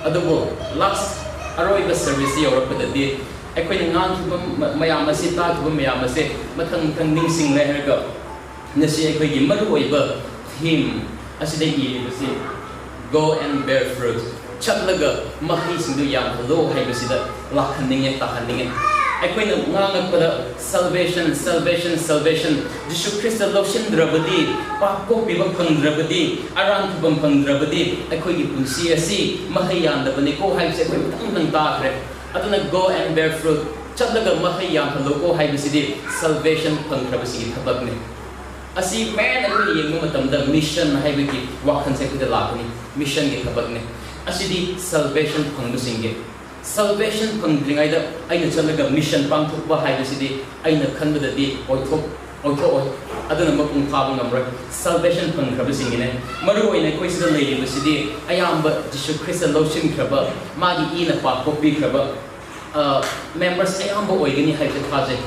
Adubo last aroiba service yaurapdadi aikoina ngang mayam asi ta mayam ase mathang thang ningsing leherga nasi aikoigi maruoiba theme asida iribasi go and bear fruit chatlaga mahi singdu yam lo haibasida lakhaninge tahaninge aikoina ngangakpada salvation Jesus Christ lotion drabadi pakko piba phangdrabadi aran thubam phangdrabadi aikoigi punsi asi mahi yandabani ko haibse koi tang taakre aduna go and bear fruit chatlaga mahi yam loko haibasidi salvation phangdrabasi thabakne asi man akoi yengu matamda mission haibagi wakhan se kuda lakani mission gi thabakne asidi salvation phangbusinge salvation phangdringaida aina chalaga mission pangthukba haibasidi aina khanbadadi oithoi aduna mapung phaba ngamra salvation phangkrabasingine maru oina koisida leiribasidi ayamba Jesus Christ lotion kraba magi ina pa copy kraba members ayamba oigani haibse thaje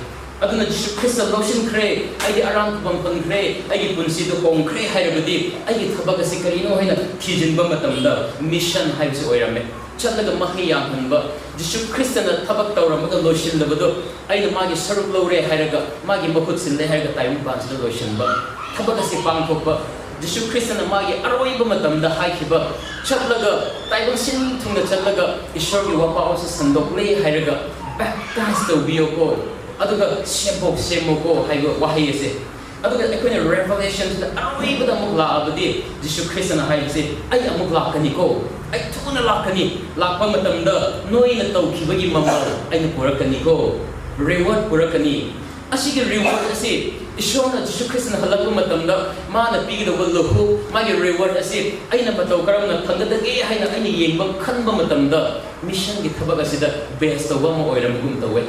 aduna Jesus Christ lotion kre ai aram bam phangkre ai punsi do kong kre hairabadi ai thabagasi karino haina thijinba matamda mission haibse oirame chatlaga mahi yam hanba Jesus Christ na thabak tawramaga lotion labado aina magi saruk lore hairaga magi mahut sinle hairaga time pass da lotion ba thabagasi pangthokba Jesus Christ na magi aroiba matamda haikiba chatlaga taibon sin thungna chatlaga ishor gi wapa osa sandokle hairaga baptize the bioko aduga semoko haigo wahi ase aduga akoina revelation da aroiba da mukla abadi Jesus Christ na haibse ai amukla kaniko ai thuna lakani lakpa matamda noina tawkhibagi mamal aina purakani ko reward purakani asigi reward ase ishona Jesus Christ na halakpa matamda mana pigidaba lahu magi reward ase aina pataw karamna thangadage haina aina yengba khanba matamda mission gi thabak asida best of ma oiramgum tawe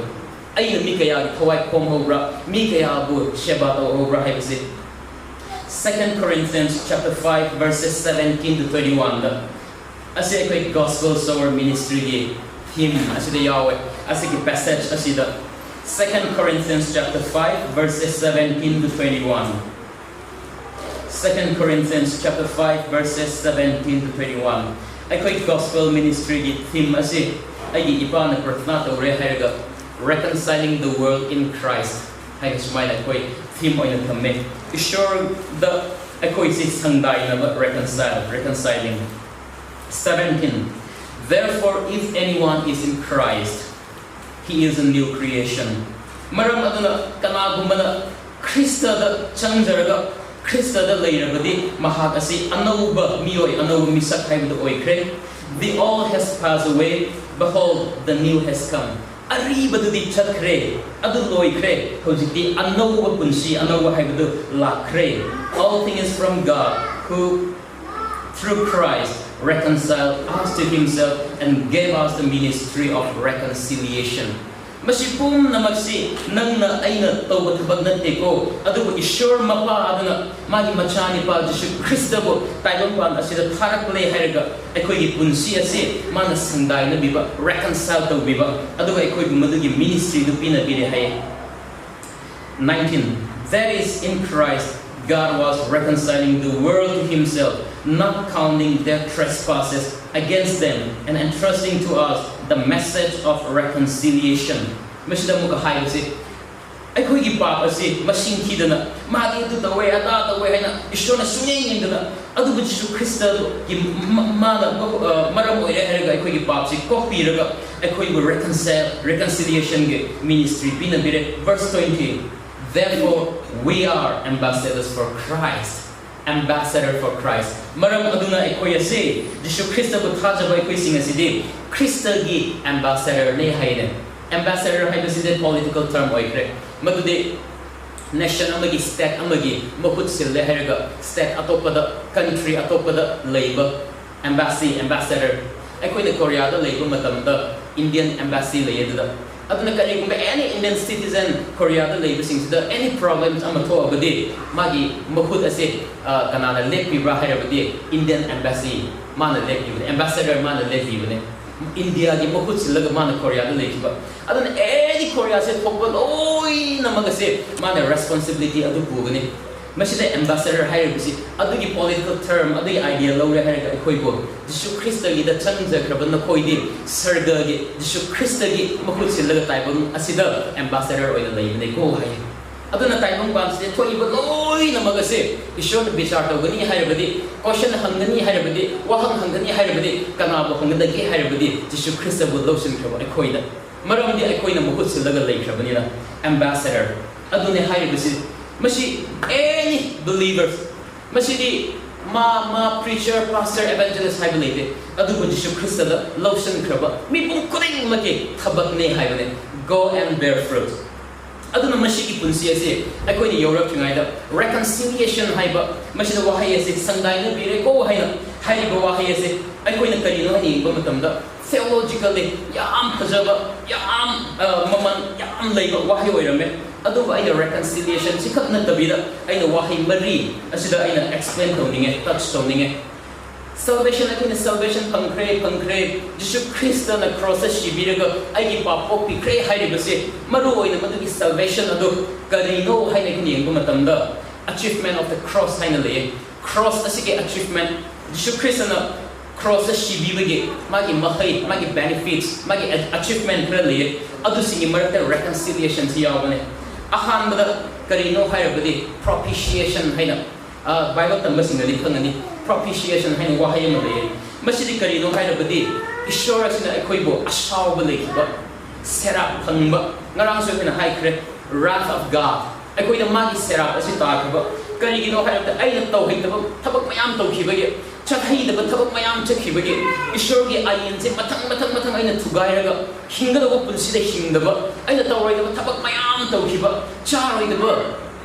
aina mi kaya gi thawai khom hobra mi kaya bu sheba taw hobra haibase 2 Corinthians chapter 5 verses 17 to 31 Asi ako'y gospel sower ministry gi theme asida yawe asigi passage asida 2 Corinthians chapter 5 verses 17 to 21 2 Corinthians chapter 5 verses 17 to 21 ako'y gospel ministry gi theme asi agi ipa na prathna tawre hairaga reconciling the world in Christ hay sumay ako'y theme oina thamme sure the ako'y si sangdai na reconciling 17 Therefore if anyone is in Christ he is a new creation maram aduna kanagumana Krista da changjaraga Krista da leirabadi mahak asi anauba miyoi anauba misak haibda oikre the old has passed away behold the new has come aribadudi chatkre adu loikre hojikti anauba punsi anauba haibdu lakre all things from God who through Christ reconciled us to himself and gave us the ministry of reconciliation. Masipum na magsi nang na aina tawba thabag nante ko adugo ishor mapa aduna magi machani pa Jesus Christ bo tailon pan asida tharakle hairaga aikoi gi punsi ase mana sandai na biba reconcile to biba adugo aikoi gi madugi ministry du pina bire hay 19 That is in Christ God was reconciling the world to himself, not counting their trespasses against them, and entrusting to us the message of reconciliation. Mashida muka haibase. Aikoi gi pap ase masing khidana magi tu tawe ata tawe haina ishona sunyeng indana adu Jesus Christ gi mana maram oire herga aikoi gi pap si copy raga aikoi gi reconciliation ge ministry pina bire verse 20 Therefore, we are ambassadors for Christ. Ambassador for Christ. Maram aduna aikoy ase Jesus Christ ko thajaba aikoy singasidi Christ gi ambassador ne haine. Ambassador haibaside political term oikre. Madude nation amagi state amagi maput sille herga state atopada country atopada labor ambassador. Aikoy na Korea da labor matamda Indian embassy layeda. Aduna kanigumba any Indian citizen Korea da labor sings the any problems amato abadi magi mahut ase kanana lepi bra hairabadi Indian embassy mana lepi ambassador mana lepi bane India gi mahut silaga mana Korea da lepi ba aduna any Korea se thokba oi namagase mana responsibility adu bugani masida ambassador hairabisi adugi political term adugi idea lawre hairaga akoibo Jisu Christ gi da changja krabana koidi sarga gi Jisu Christ gi mahut silaga taibang asida ambassador oina leibne ko hai aduna taibang banse thoiba loi namagase ishon bichar tawgani hairabadi question hangani hairabadi wahang hangani hairabadi kanabo hangdagi hairabadi Jisu Christ bu lawsin kraba akoida maramdi akoina mahut silaga leikrabani na ambassador adune hairabisi Masi any believers, masi di ma preacher, pastor, evangelist hai believe. Adu bu Jisu Christ da lotion kraba. Mi pun kuning maki thabak ne hai bane. Go and bear fruit. Adu na masi ki punsi ase. Ako ni Europe tungai da reconciliation hai ba. Masi da wahai ase sangdai na bire ko hai na. Hai ba wahai ase. Ako ni kari no ni ba matam da theologically yam phajaba yam maman yam leiba wahai oirame. Aduba aina reconciliation sikap na tabida aina wahi mari asida aina explain tawninge touch tawninge salvation aina salvation pangkre Jisu Christ na cross shibiraga aigi papo pikre hairibase maru oina madugi salvation adu karino haina kini yengba matamda achievement of the cross haina le cross asige achievement Jisu Christ na cross shibibage magi mahai magi benefits magi achievement le adu singi marata reconciliation siyawne ahanbada karino hairabadi propitiation haina Bible tambasingadi khangani propitiation haina wahai amale masidi karino hairabadi ishora sina ekoibo ashawba lekiba serap phangba ngarang so hina haikre wrath of God ekoida magi serap asi taakba karigino hairabada aina tawhidaba thabak mayam tawkhibage chakhidaba thabak mayam chakhibage ishorgi ayin se mathang aina thugairaga hingdaba punsida hingdaba aina tawroidaba thabak mayam tawkhiba charoidaba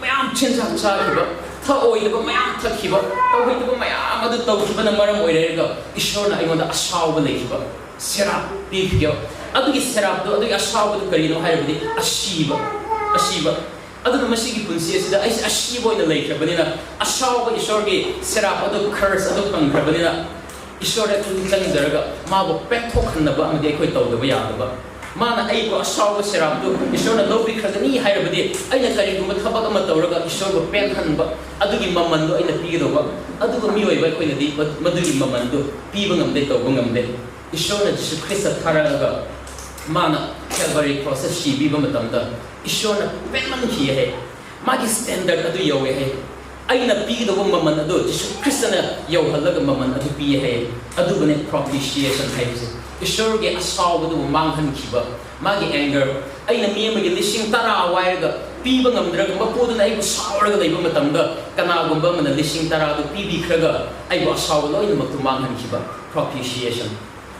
mayam chenjak chakiba thaoidaba mayam thakhiba tawhidaba mayam adu tawkhibana maram oirega ishorna aingonda ashawba lekiba serap bigyo adugi serap do adugi ashawba do karino hairabadi ashiba aduna masigi punsi asida ai ashibo ina leikrabanina ashawba ishorgi serap adu curse adu pangkrabanina ishora tu changzaraga mabu petthokhanaba amadi ekoi tawdaba yadaba mana aibo ashawba serap du ishora lobi khagani hairabadi aina kariguma thabak ama tawraga ishorba penthanba adugi mamandu aina pigidoba aduga miyoiba ekoinadi madugi mamandu piba ngamde tawba ngamde ishora Jisu Christ tharaga mana Calvary cross shibiba matamda ishona penman ki hai magi standard adu yawe hai aina pido maman adu Jisu Christ na yaw halaga maman adu pi hai adu bane propitiation hai ishorge asaw adu manghan kiba magi anger aina miyamagi lishing tara wairaga piba ngamdraga mapudu na aibu sawarga leiba matamda kana gumba mana lishing tara adu pibi khraga aibu asaw loina maktu manghan kiba propitiation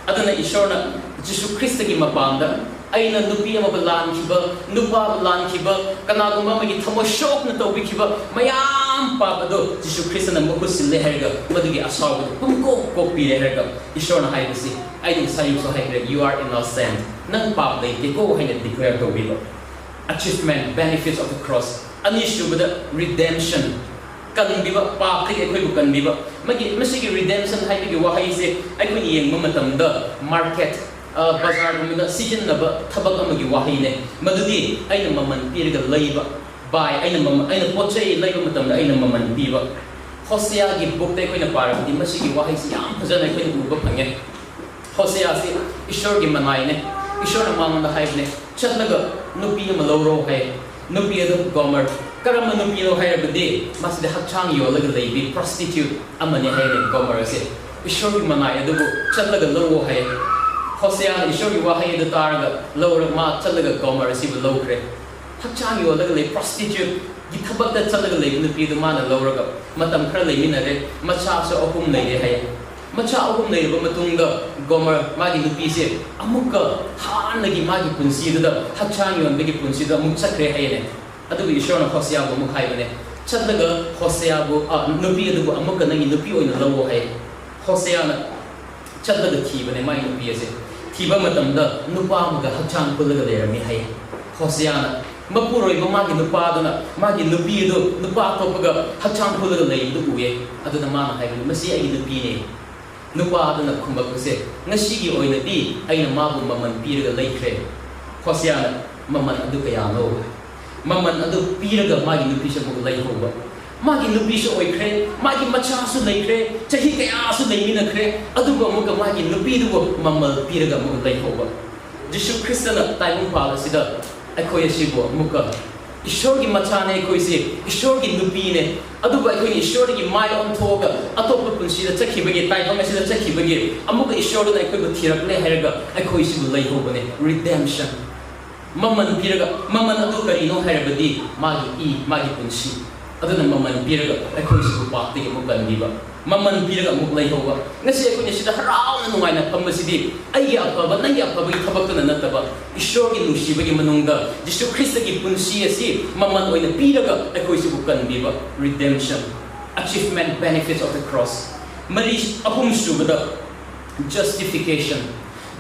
aduna ishorna Jisu Christ gi mapanda aina nupi ama balan kiba nupa balan kiba kana gumba magi thamo shok na tobi kiba mayam papado Jisu Christ na mukusil leherga madugi asaw pumko kopi leherga ishorna haibasi aiding sayu so haikre you are innocent nang pap le ke ko haina declare to biba achievement benefits of the cross anishu bada redemption kan biba pap le ekoi bu kan biba magi masigi redemption haibigi wahai se aikoi yeng matamda market bazar gumina season naba thabak amagi wahine madudi aina maman piriga leiba bai aina pochai leiba matamda aina maman piba Hosea gi book te koina parati masigi wahai si yam phajana koina uba phange Hosea si ishor gi manai ne ishor na mangda haibne chatlaga nupi ma lawro hai nupi adu gomer karama nupi lo hai rabde masde hakchang yo laga leibi prostitute amane hai ne gomer se ishor gi manai adu chatlaga lawro hai Hosea ishor gi wahai adu targa lawro ma chatlaga gomer si lawkre hakchang yo laga le prostitute githabakta chatlaga leibi nupi du mana lawraga matam khara leiminare macha so ahum leile hai macha ahum leiraba matungda gomer magi nupi se amukka hanagi magi punsi da hakchang yon begi punsi da amuk chakre hai ne adu ishorna Hosea bu muk haibane chatlaga Hosea bu nupi adu amukka nagi nupi oina lawo hai Hosea na chatlaga thibane mai nupi se thiba matamda nupa amaga hakchang pulaga leirami hai Hosea na mapuroi magi nupa duna magi nupi adu nupa topaga hakchang pulaga lei du uye aduna mana haibane masi ai nupi ne nupa aduna kumbakuse ngasigi oina di aina mabu maman piraga leikre Hosea na maman adu kaya no maman adu piraga magi nupi se bu lei hoba magi nupi su oikre magi macha su leikre chahi kaya su leimina kre aduga amuka magi nupi du mamal piraga amuka leihoba Jisu Kristana taibung pala sida akhoi asibo amuka Ishor ki macha ne akhoi se Ishor ki nupi ne aduga akhoi Ishor ki mai on thoga atop punsi da chakhibagi taibung asida chakhibagi amuka Ishor da akhoi bu thirakle hairaga akhoi sibu leihoba ne redemption maman piraga maman adu karino hairabadi magi punsi aduna maman piraga akhoi sibu pakti ke mukan diba maman piraga muk leihoba ngasi akhoi sida harauna nuaina phambasidi ai afaba nangi afaba thabakna nataba ishor gi nusibagi manungda Jisu Christ gi punsi asi maman oina piraga akhoi sibu kan diba redemption achievement benefits of the cross mari ahum subada justification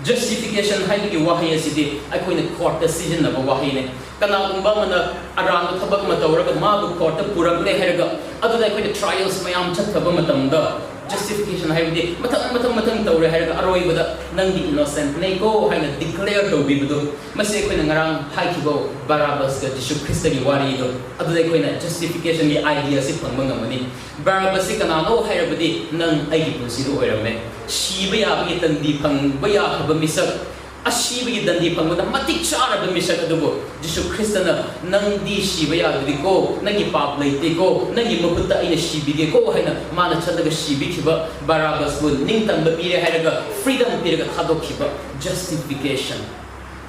Justification hai ki wahi asidi akhoi court decision na wahi ne kana umba mana arang thabak ma tawraga ma bu court purak le herga adu da akhoi trials mayam chathaba matamda justification hai de matang tawre herga aroi bada nangdi innocent nei go hai na declare to bi budu mase akhoi ngarang hai ki go Barabbas ga Jisu Christ gi wari do adu da akhoi na justification gi idea si phangba ngamani Barabbas si kana no hairabadi nang ai gi punsi do oirame Shiba ya bagi tandi pang baya ka bamisak ashiba gi dandi pang da matik chara bamisak adubo Jisu Christ na nang di shiba ya di ko nangi pap leite ko nangi maputa ina shibi ge ko haina mana chadaga shibi khiba Barabbas bun ning tan ba pire hairaga freedom pire ga thadok khiba justification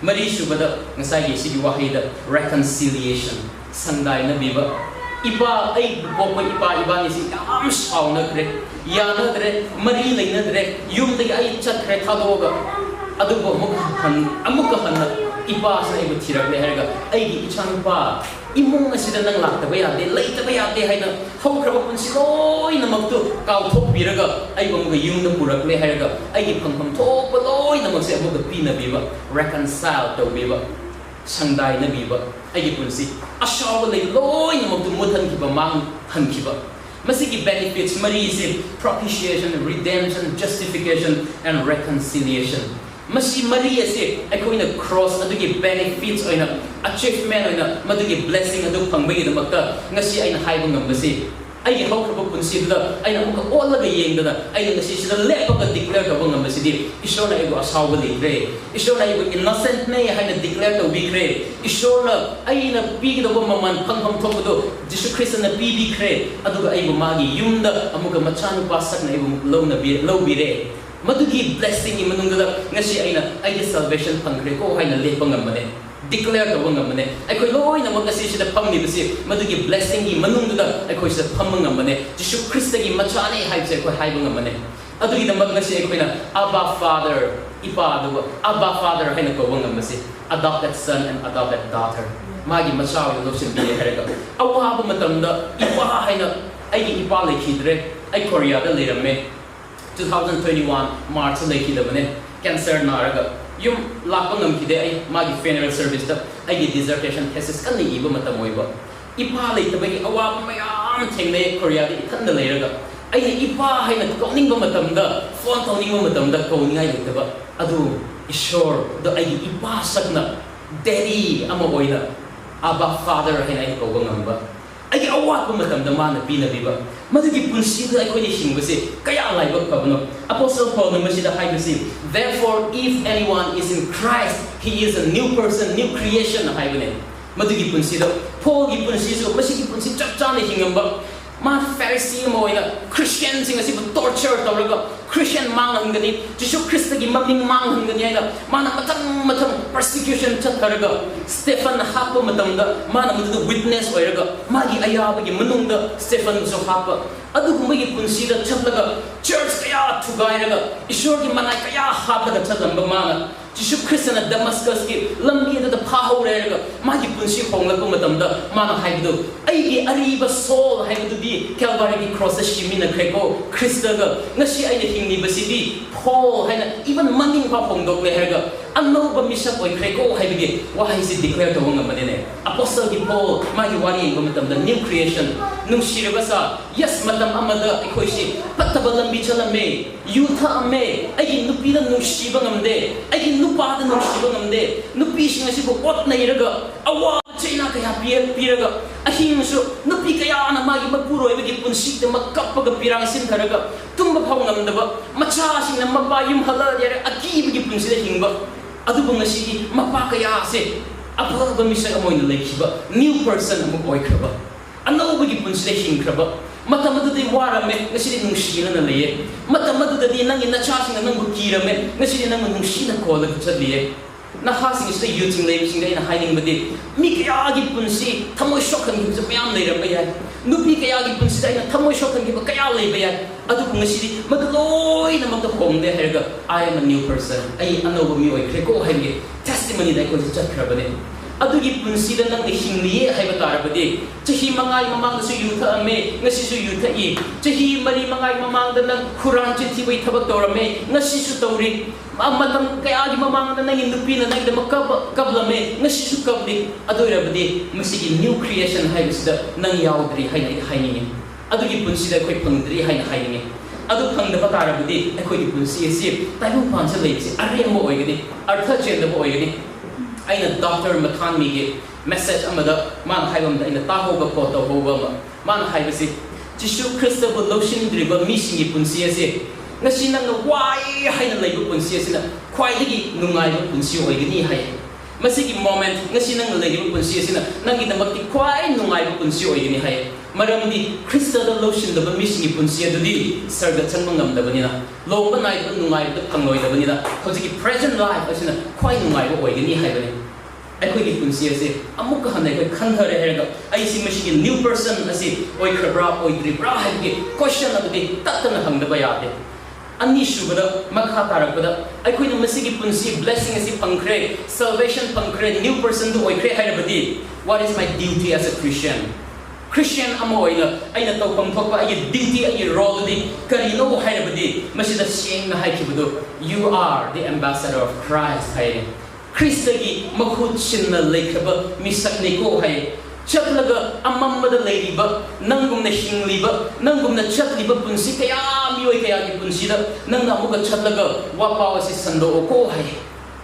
mari shubada ngasai gi sigi wahida reconciliation sandai na biba iba ai bokoi iba ni si am sauna kre yana dre mari leina dre yum de ai chatre thadoga adubo amuka hanna iba sa ibu thirak le herga ai gi ichang pa imung asida nang lakta ba yade leita ba yade haina hokraba punsi loi namaktu kaw thok biraga ai bang ga yum da purak le herga ai gi phangpham thok ba loi namak se amuka pina biba reconcile to biba sangdai na biba ai gi punsi ashaw le loi namaktu muthan ki ba mang han ki ba Masiki benefits mari is propitiation, redemption, justification, and reconciliation. Masi mari ase akhoi na cross adugi benefits oina achievement oina madugi blessing adu phangbagi damakta ngasi aina haiba ngambasi ai hawkhaba punsida aina muka olaga yengdana aina ngasi sida lepaga declare to ngambasi di ishona ego asawba lekre ishona ego innocent nei haina declare to bikre ishona aina pigda bo maman phangham thokdo Jisu Christ na bibi kre aduga aibo magi yumda amuka machanu pasak na ego lowna bi lowbire madugi blessing i manungda ngasi aina ai salvation phangre ko haina lepa ngamane declare to ngamane akhoi loi na magasi sida phamni bisi madugi blessing i manungda akhoi sida pham ngamane Jisu Christ gi machane haibse akhoi haiba ngamane adugi da magasi akhoi na Abba Father ipa do Abba Father haina ko ngamasi adopted son and adopted daughter magi machaw yo lopsin bi herega awaba matamda ipa haina ai gi ipa lekhidre ai Korea da lerame 2021 March lekhidabane cancer naraga yum lakpa ngamkide ai magi funeral service ta ai dissertation thesis kan ni iba matamoiba ipa leitabagi awab mayam thengne Korea di thanda leiraga ai ipa haina koning ba matamda phone toning ba matamda koning ai leitaba adu ishor do ai ipa sakna daddy ama oina Abba Father haina ai ko ngamba ai awab ba matamda mana pinabiba madugi punsi da ai ko ni hingbase kaya laiba kabno Apostle Paul namasida haibasi therefore if anyone is in Christ he is a new person new creation haibane madugi punsi da Paul gi punsi so masigi punsi chap chane hingamba ma Pharisee mo ina Christian sing asi torture tawraga Christian mang hangani Jisu Christ gi maming mang hangani ina mana matang persecution chatharaga Stephen hapa matamda mana mudu witness oiraga magi ayaba gi manungda Stephen so hapa adu gumagi punsi da chatlaga church kaya thugairaga ishor gi manai kaya hapa da chatlamba mana Jisu Christ na Damascus ki lambi da phahorega magi punsi honglakpa matamda mana haidu ai gi ariba soul haidu di Calvary gi cross shimina kreko Christ ga ngasi ai hingni basidi Paul haina even maning pa hongdok le herga anno ba mission oi kreko haibigi wa haisi declare to ngamane ne Apostle gi Paul magi wari ba matamda new creation nung shirabasa yes matam amada ikoishi pataba lambi chalame yutha ame ai nupi da nung shiba ngamde ai nupa da nung shiba ngamde nupi sing asi bo ot nairaga awa China kaya piraga ahingsu nupi kaya na magi mapuroi bagi punsi de makappaga pirang sin tharaga tumba phawngam macha sing na mabayum hala yare aki bagi punsi de hingba adu bangasi mapa kaya se apaba misa amoina lekhiba new person amu oikraba anau bagi punsi de hingkraba matamadu warame ngasi nungshina na leye matamadu di nang inacha sing nang bukirame ngasi nang nungshina kola chadliye na hasing is the youthing lay sing na hiding badi mi kaya gi punsi thamoi shokhan gi sa mayam lay ramba ya nupi kaya gi punsi dai na thamoi shokhan gi kaya lay ba ya adu ngasi madloi na mag home de herga I am a new person ai anoba mi oi kre ko hainge testimony dai ko chakra bane adu gi punsi da nang hingli hai ba tar badi chahi mangai mamang su yutha ame ngasi su yutha I chahi mari mangai mamang da nang khuran chi thi bai thabak torame ngasi su tori amatam kaya gi mamang da nang nupi na nang da kablame ngasi su kabli adu rabadi masigi new creation hai bisda nang yaudri hai ni adu gi punsi da koi phangdri hai ni adu phangda ba tar badi koi gi punsi si taibung pan sa lei si are mo oi gidi artha chen da bo oi gidi aina doctor mathan mi ge message amada man haibam da ina ta ho ba ko to ho ba man haibasi Jishu Christ bu lotion driba mi singi punsi ase ngasi nang wai haina leibu punsi ase na khwai lagi nungai bu punsi oi gani hai masigi moment ngasi nang leibu punsi ase na nangi namakti khwai nungai bu punsi oi gani hai maramdi Christ da lotion da mi singi punsi adudi sarga changmang ngam da bani na lomba nai bu nungai bu phangloi da bani na hojiki present life ase na khwai nungai bu oi gani hai bani akhoi punsi ase amuk hanai ko khanthare herga ai si machine new person ase oi khabra oi dribra haige question adudi tatna hangda ba yade ani shubada makha tarakpada akhoi na masigi punsi blessing ase pangkhre salvation pangkhre new person do oi khre hairabadi what is my duty as a Christian amoina aina tawpam thokpa ai duty ai role di karino hairabadi masida sing na haikibado you are the ambassador of Christ haire Christagi makhut sinna leikhaba misakne ko hai chatlaga amamada leiriba nangumna hingliba nangumna chatliba punsi kaya mioi kaya gi punsi da nangna muga chatlaga wapa asi sando ko hai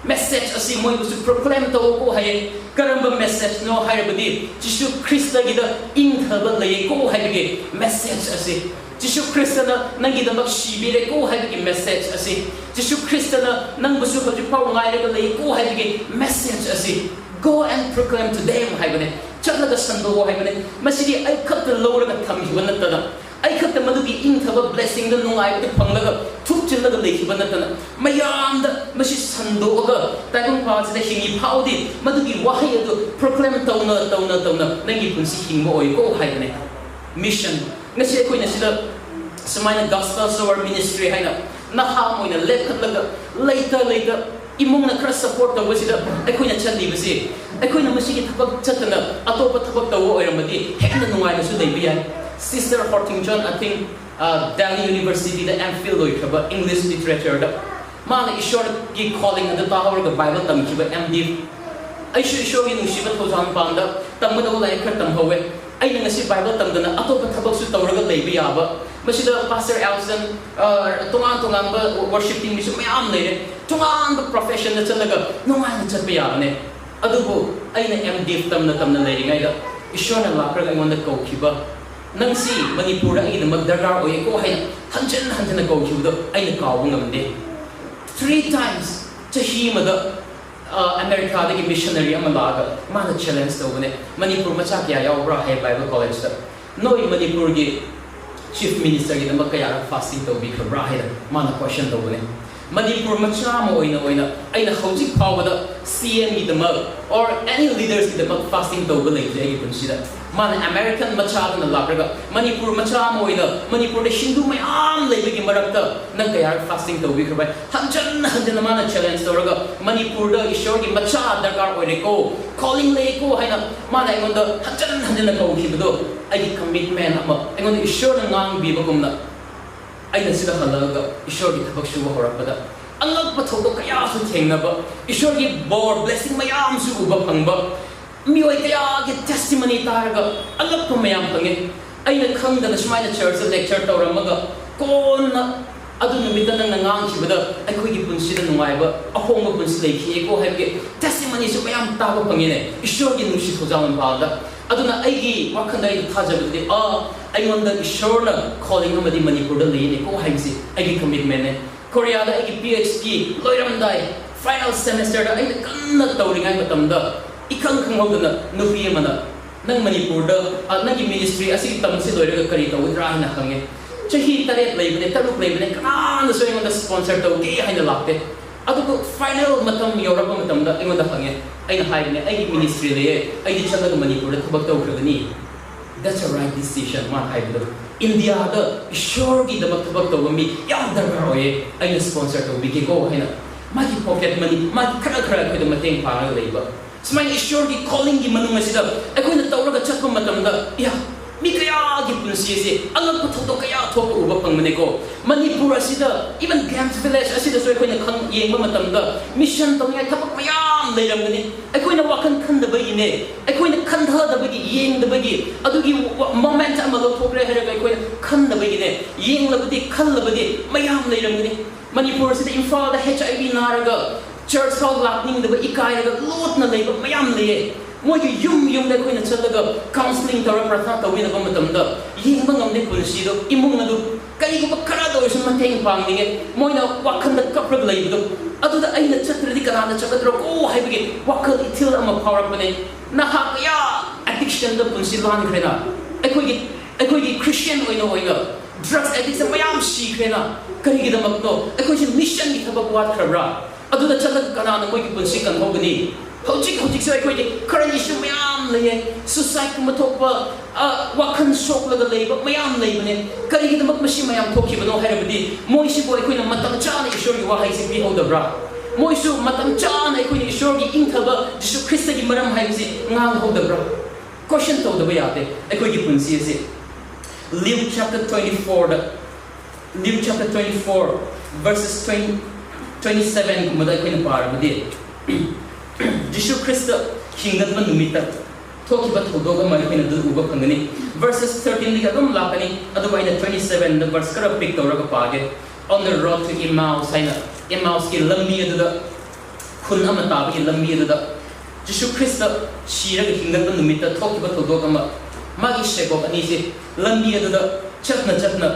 message asi moi busu proclaim to ko hai karamba message no haibadi Jisu Christagi da inthaba lei ko hai gi message asi Jisu Christana nangi da mak shibire ko hai gi message asi Jisu Christana nang busu ko pau ngai re lei ko hai gi message asi go and proclaim to them hai bane chatlaga sando hai bane masidi ai khat lo ra tham hi ban ta ai khat madugi inthaba blessing da nungai da phanglaga thuk chillaga lei hi ban ta mayam da masi sando ga taibung pa da hingi phaudi madugi wahai adu proclaim tauna nangi punsi hingmo oi ko hai bane mission ngasi koi na sila samaina gospel sower ministry haina naha moina lepkhatlaga later imong na khara support taw sida akhoi na chali basi akhoi na masigi thabak chatna atopa thabak taw oiramadi hekna nungai na su dei bi sister Hortington I think Delhi University da MPhil loi khaba English literature da mana ishor gi calling da power ga Bible tam khiba MD aishu ishor gi nusiba thozan panda tamda lai khar tam howe ai ngasi Bible tamdana atopa thabak su tawraga leibi yaba masida Pastor Elson tongan ba worship team su mayam leire tongan ba profession na chalaga nungai na chatba yabane adubu aina MD tamna leiri ngai da ishona lakraga ngonda ko khiba nangsi Manipur ai na magdargar oi ko hai hanjan ko khiba aina kaw ngamde 3 times chahimada America da missionary amalaga mana challenge to bane Manipur macha kya yaubra hai Bible college da noi Manipur gi chief minister gi da kaya fasting to bi khabra hai mana question to bane Manipur macha mo oina aina hojik phawada CM gi da or any leaders gi da fasting to bane ai consider mana American macha na labraga Manipur macha mo oina Manipur de Hindu mayam leibe gi marakta nang kaya fasting to bi khabra hanjan mana challenge to raga Manipur da ishor gi macha darkar oire ko calling lei ko haina mana engon da hanjan ko khibdo ai commitment ama engon ishor na ngang bi bagumna aina sida halaga ishor gi thabak shuba horakpada angak pathodo kaya su thengnaba ishor gi bor blessing mayam su uba phangba mioi kaya gi testimony taraga angak ko mayam phange aina khangda sumaina church lecture tawramaga konna adu numita nang ngang khibada akhoi gi punsi da nungaiba ahongba punsi lekhi ko haibge testimony su mayam taba phangene ishor gi nusi thojaman bawda aduna aigi wakhanda ai thajabdi aingondha ishorna calling amadi manipur da leine ko haimsi aigi commitment ne Korea da aigi PhD loiramdai final semester da ai kanna tawringai matamda ikang khanghodna nupi amana nang manipur da nangi ministry asi tamsi loiraga kari tawdra hina khange chahi taret leibne taruk leibne kana so ingonda sponsor tawge haina lakte adugo final matam yoraba matamda ingonda khange aina haibne aigi ministry le aigi chalaga manipur da thabak tawkragani that's a right decision ma haibdo India da ishore gi da thabak tawmi yam darkar oye aina sponsor tawbige ko haina magi pocket money magi khara ko da mateng panga leiba smai ishore gi calling gi manung asida akoina tawraga chakpa matamda ya mi kaya gi punsi se angak putho kaya thok uba pangmane ko manipur asida even Gams village asida so akoina khang yengba matamda mission tongai thabak mayam leiramgani akoina wakan khanda bai ne akoina khandha da bai yeng da bai adugi moment amalo thokre heraga akoina khanda bai ne yeng labadi khal labadi mayam leiramgani manipur asida imphal da HIV naraga church hall lakning da bai ikaiga lot na leiba mayam leye mogi yum da koina chalaga counseling tawra prathana tawina ba matamda yengba ngamde punsi do imung na do kai ko khara do isu mateng pangninge moina wakhanda kaprag leibudo aduda aina chatradi kana chakadro ko haibige wakhal ithil ama power bane na hakya addiction da punsi lan krena aikogi Christian oina drugs addiction mayam si krena karigi da makno aikogi mission ni thabak wat khabra aduda chalag kana na mogi punsi kan hogani hojik so aikogi current issue mayam leye suicide kuma thokpa wakhan shock laga leiba mayam leibane karigi da mak mashi mayam thokhi bano hairabdi moisi bo aikoina matam chana ishori wa haisi bi hodabra moisu matam chana aikoina ishori ingthaba jisu Christ gi maram haisi ngang hodabra question to the yate aikogi punsi ase Luke chapter 24 verses 27 kuma da aikoina parabdi Jishu Christ kingdom man numita thoki ba thodoga marikina du uba phangani verses 13 li kadum lakani adubaina 27 the verse kara pick tawraga page on the road to Emmaus ki lambi aduda khun ama tabi ki lambi aduda Jishu Christ shiraga kingdom man numita thoki ba thodoga magi shekok ani se lambi aduda chatna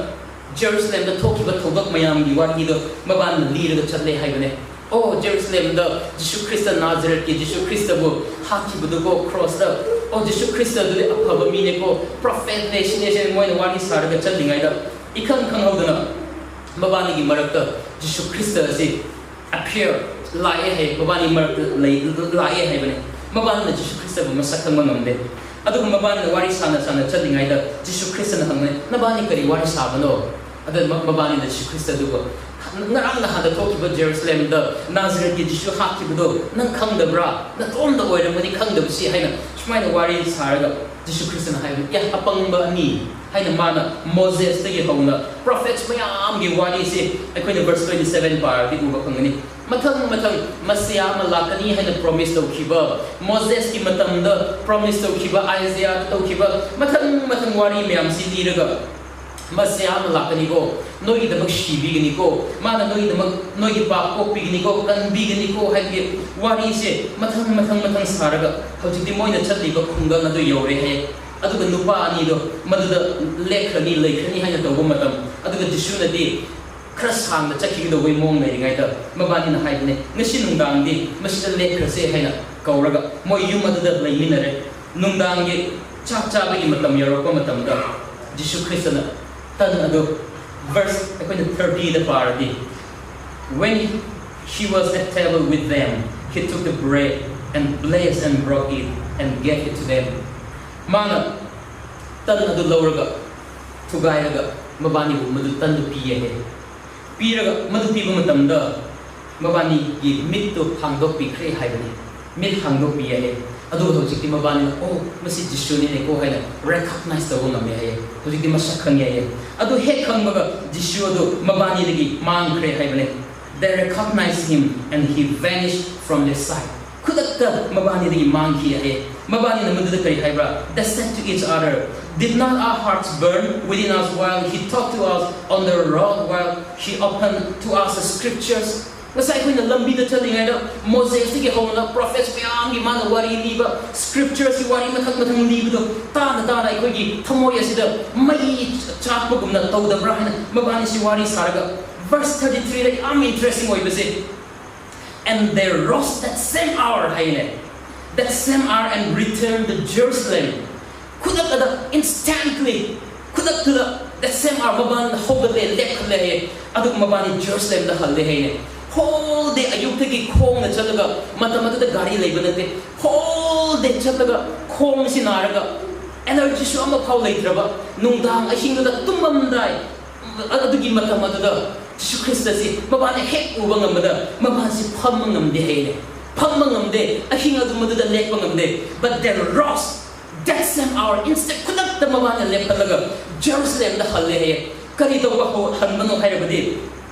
Jerusalem da thoki ba thodok mayam gi wari do maban liraga chatle haibane Oh, Jerusalem, the Jesus Christ Nazareth, Jesus Christ bo haki budugo cross the Oh, Jesus Christ the apabamine ko prophet nation moina wani sarga challingai da ikang kanghodana mabani gi marakta Jesus Christ se appear lae hai mabani marakta lae hai bane mabani Jesus Christ bo masakang mangamde adu mabani wari sana challingai da Jesus Christ na hangne nabani kari wari sabano adu mabani da Jesus Christ do ngarang na hada thokiba Jerusalem da Nazareth ki Jisu hakibudo nang khangdabra na tom da oiramani khangdabsi haina smaina wari saraga Jisu Christ na haibu ya apangba ani haina mana Moses da gi hauna prophets mayam gi wari se akoina verse 27 par di uba khangani mathang masya malakani haina promise to khiba Moses ki matam da promise to khiba Isaiah to khiba mathang wari mayam si diraga masya malakani go noi da shibi gani ko mana noi pa ko pigni ko kan bigani ko habi wari se mathang saraga hojiti moina chadli ba khunga na do yore he aduga nupa ani do maduda lekhani haina to go matam aduga Jisu na di khras sang da chakhi do wei mong nei ngai da mabani na haibne ngasi nungdang di masida lekhra se haina kauraga moi yum aduda leiminare nungdang ge chak ba gi matam yaro ko matam da Jisu Christ na tan adu verse 30 the party when he was at table with them he took the bread and blessed and broke it and gave it to them mana tan adu lawraga thugaiga mabani bu madu tan du piye he piraga madu piba matamda mabani gi mit to hangdok pi khre haibani mit hangdok piye he adu hojikti mabani oh masi Jisu ni ko haina recognize the one me he hojikti masakhang ye adu he khangbaga Jisu adu mabani lagi mang khre haibane they recognized him and he vanished from their sight khudakta mabani lagi mang ki he mabani namudu kari haibra they said to each other did not our hearts burn within us while he talked to us on the road while he opened to us the scriptures ngasa aikoina lambi da chalingai da Moses ki hona prophets myam gi mana wari liba scriptures ki wari mathak mathang liba do ta na aikoi gi thamoi asida mai chakpa gumna tawdabra hina mabani si wari saraga verse 33 like am interesting oi base and they rose that same hour that same hour and returned to Jerusalem kudak ada instantly kudak to that same hour maban hogale lekhale aduk mabani Jerusalem da halle he whole day ayuk tagi khong na chalaga matamata da gari leiba nate whole day chalaga khong si naraga energy so ama phau leitraba nungdang ahing da tumam dai adugi matamata da Jesus Christ si mabani hek uba ngamada mabani pham ngamde he pham ngamde ahing adumada da lekba ngamde but then rose that same hour instant kudak da mabani lekhalaga Jerusalem da halle he kari do wa ho hanmano hairabadi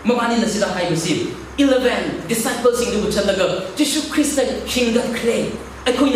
mabani na sida haibasi 11 disciples in the Chalaga, Jesus Christ, King of Clay. I could